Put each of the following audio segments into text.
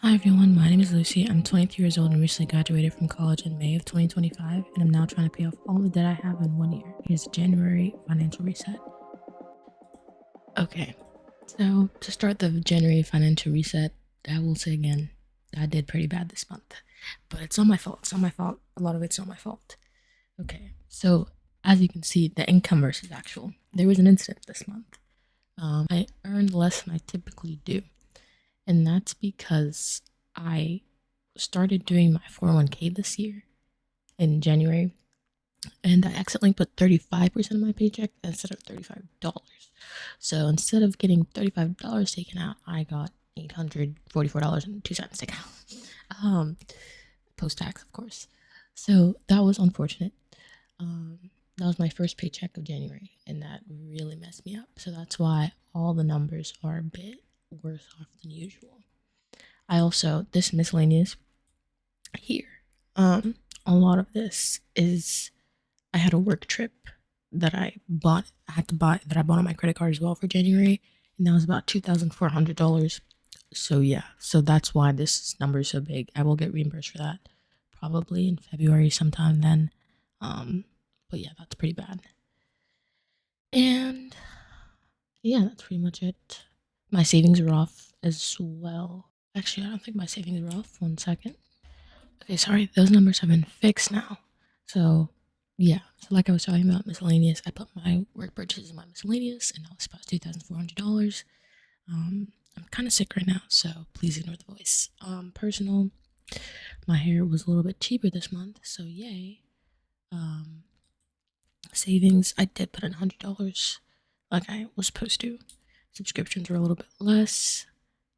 Hi everyone, my name is Lucy. I'm 23 years old and recently graduated from college in May of 2025, and I'm now trying to pay off all the debt I have in 1 year. Here's the January financial reset. Okay, so to start the January financial reset, I will say again, I did pretty bad this month, but it's not my fault. It's not my fault. A lot of it's not my fault. Okay, so as you can see, the income versus actual. There was an incident this month. I earned less than I typically do, and that's because I started doing my 401k this year in January, and I accidentally put 35% of my paycheck instead of $35. So instead of getting $35 taken out, I got $844.02 taken out. Post tax, of course. So that was unfortunate. Um, that was my first paycheck of January, and that really messed me up. So that's why all the numbers are a bit worse off than usual. I also, this miscellaneous here, a lot of this is I had a work trip that I had to buy, that I bought on my credit card as well for January, and that was about $2,400. So yeah, so that's why this number is so big. I will get reimbursed for that probably in February sometime then. But yeah, that's pretty bad. And yeah, that's pretty much it. My savings are off as well. Actually, I don't think my savings are off. 1 second. Okay, sorry, those numbers have been fixed now. So, yeah. So, like I was talking about miscellaneous, I put my work purchases in my miscellaneous, and that was about $2,400. I'm kind of sick right now, so please ignore the voice. Personal, my hair was a little bit cheaper this month, so yay. Um, Savings, I did put in $100 like I was supposed to. Subscriptions were a little bit less,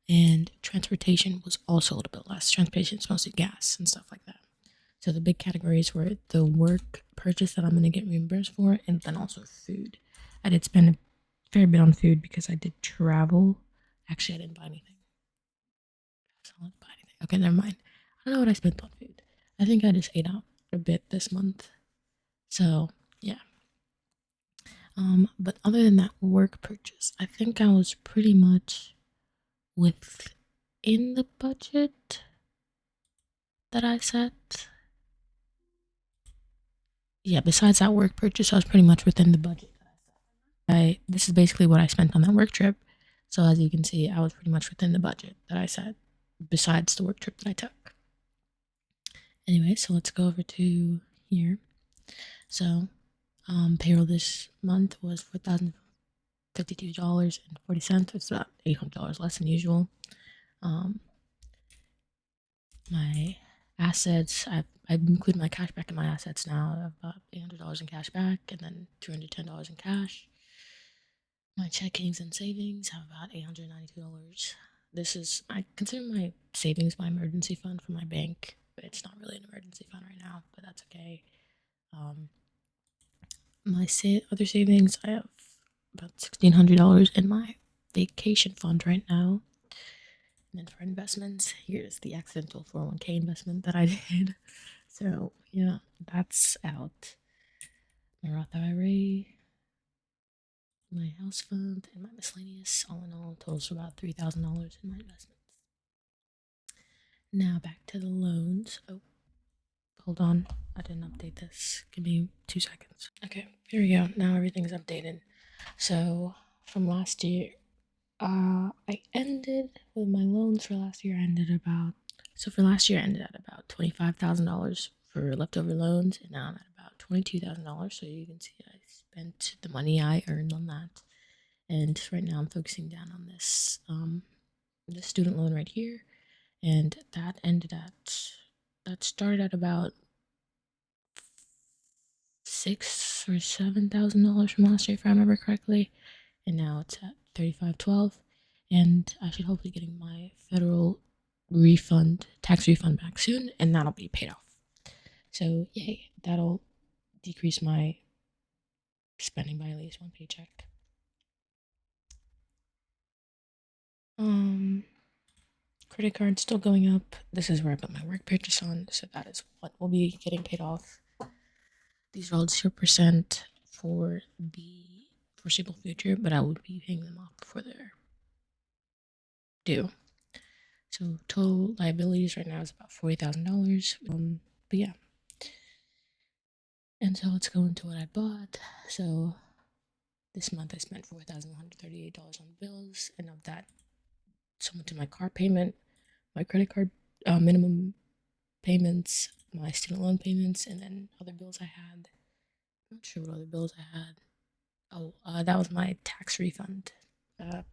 and transportation was also a little bit less. Transportation is mostly gas and stuff like that. So the big categories were the work purchase that I'm going to get reimbursed for, and then also food. I did spend a fair bit on food because I did travel. Actually, I didn't buy anything. I didn't buy anything. Okay, never mind. I don't know what I spent on food. I think I just ate out a bit this month. So yeah. But other than that work purchase, I think I was pretty much within the budget that I set. Yeah, besides that work purchase, I was pretty much within the budget. This is basically what I spent on that work trip. So as you can see, I was pretty much within the budget that I set, besides the work trip that I took. Anyway, so let's go over to here. So payroll this month was $4,052.40. It's about $800 less than usual. My assets, I've included my cash back in my assets now. I have about $800 in cash back, and then $210 in cash. My checkings and savings have about $892. This is, I consider my savings my emergency fund for my bank, but it's not really an emergency fund right now, but that's okay. My other savings, I have about $1,600 in my vacation fund right now. And then for investments, here's the accidental 401k investment that I did. So yeah, that's out. My Roth IRA, my house fund, and my miscellaneous, all in all, totals about $3,000 in my investments. Now back to the loans. Oh, hold on. I didn't update this. Give me 2 seconds. Okay, here we go. Now everything's updated. So from last year, I ended with my loans for last year. For last year, I ended at about $25,000 for leftover loans, and now I'm at about $22,000. So you can see I spent the money I earned on that, and right now I'm focusing down on this student loan right here, and that started at about $6,000 or $7,000 from last year, if I remember correctly, and now it's at 3512, and I should hopefully getting my federal tax refund back soon, and that'll be paid off. So yay, that'll decrease my spending by at least one paycheck. Credit card still going up. This is where I put my work purchase on, so that is what will be getting paid off. These are all 0% for the foreseeable future, but I would be paying them off before they're due. So total liabilities right now is about $40,000. But yeah, and so let's go into what I bought. So this month I spent $4,138 on bills, and of that, somewhat to my car payment, my credit card minimum payments, my student loan payments, and then other bills I had. I'm not sure what other bills I had. Oh, that was my tax refund. Uh,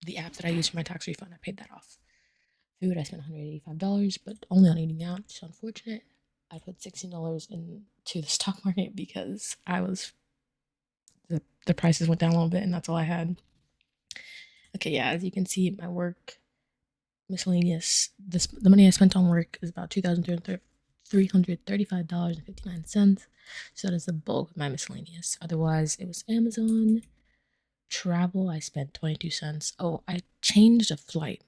the app that I use for my tax refund, I paid that off. Food, I spent $185, but only on eating out. It's unfortunate. I put $16 into the stock market because the prices went down a little bit, and that's all I had. Okay, yeah, as you can see, my work miscellaneous. The money I spent on work is about $2,335.59. So that is the bulk of my miscellaneous. Otherwise, it was Amazon. Travel, I spent 22 cents. Oh, I changed a flight.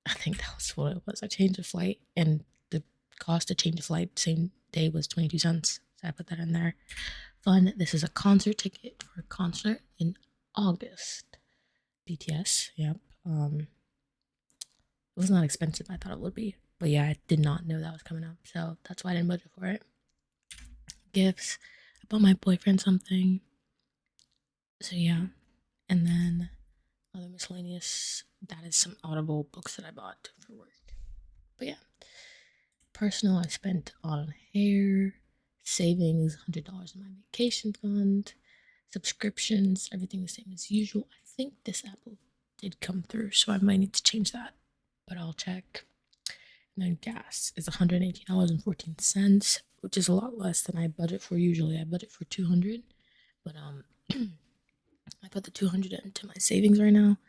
I think that was what it was. I changed a flight, and the cost to change a flight same day was 22 cents. So I put that in there. Fun. This is a concert ticket for a concert in August. BTS. Yep. It was not expensive. I thought it would be, but yeah, I did not know that was coming up. So that's why I didn't budget for it. Gifts. I bought my boyfriend something. So yeah, and then other miscellaneous. That is some Audible books that I bought for work. But yeah, personal, I spent on hair, savings, $100 in my vacation fund, subscriptions, everything the same as usual. I think this Apple did come through, so I might need to change that, but I'll check. And then gas is $118.14, which is a lot less than I budget for usually. I budget for 200, but I put the 200 into my savings right now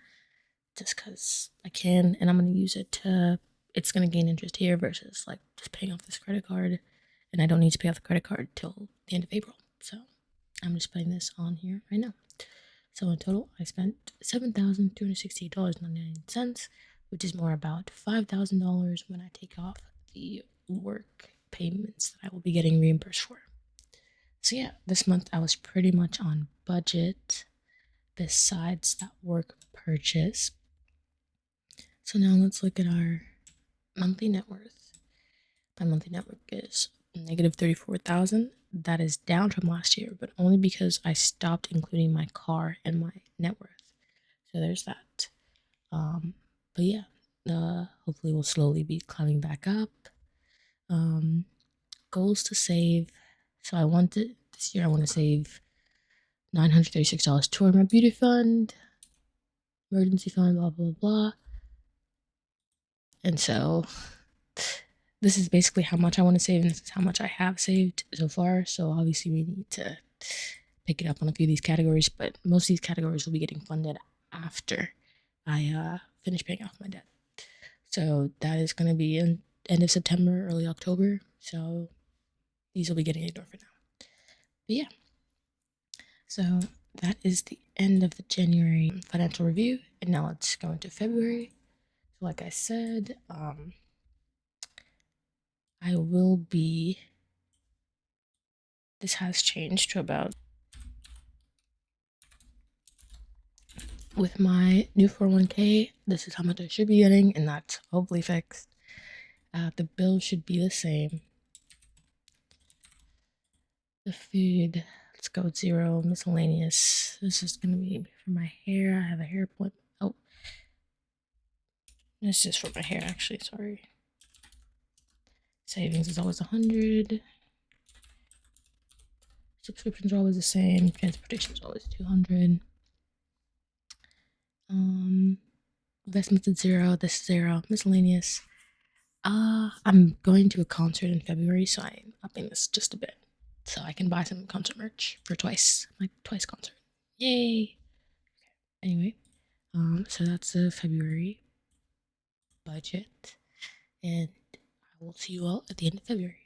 just because I can, and I'm going to use it to, it's going to gain interest here versus like just paying off this credit card, and I don't need to pay off the credit card till the end of April. So I'm just putting this on here right now. So in total, I spent $7,268.99, which is more about $5,000 when I take off the work payments that I will be getting reimbursed for. So yeah, this month I was pretty much on budget besides that work purchase. So now let's look at our monthly net worth. My monthly net worth is negative 34,000. That is down from last year, but only because I stopped including my car and my net worth. So there's that. But yeah, hopefully we'll slowly be climbing back up. Goals to save. So this year I want to save $936 toward my beauty fund, emergency fund, blah blah blah. And so this is basically how much I want to save, and this is how much I have saved so far. So obviously we need to pick it up on a few of these categories, but most of these categories will be getting funded after I finish paying off my debt. So that is going to be in end of September, early October. So these will be getting ignored for now. But yeah, so that is the end of the January financial review, and now let's go into February. So like I said, I will be, this has changed to about, with my new 401k, this is how much I should be getting, and that's hopefully fixed. The bill should be the same. The food, let's go with 0. Miscellaneous, this is going to be for my hair. I have a hair appointment. Oh, this is for my hair, actually, sorry. Savings is always 100. Subscriptions are always the same. Transportation is always 200. Investments at 0. This is 0. Miscellaneous. I'm going to a concert in February, so I'm upping this just a bit, so I can buy some concert merch for twice. My twice concert. Yay! Anyway, so that's the February budget, and I will see you all at the end of February.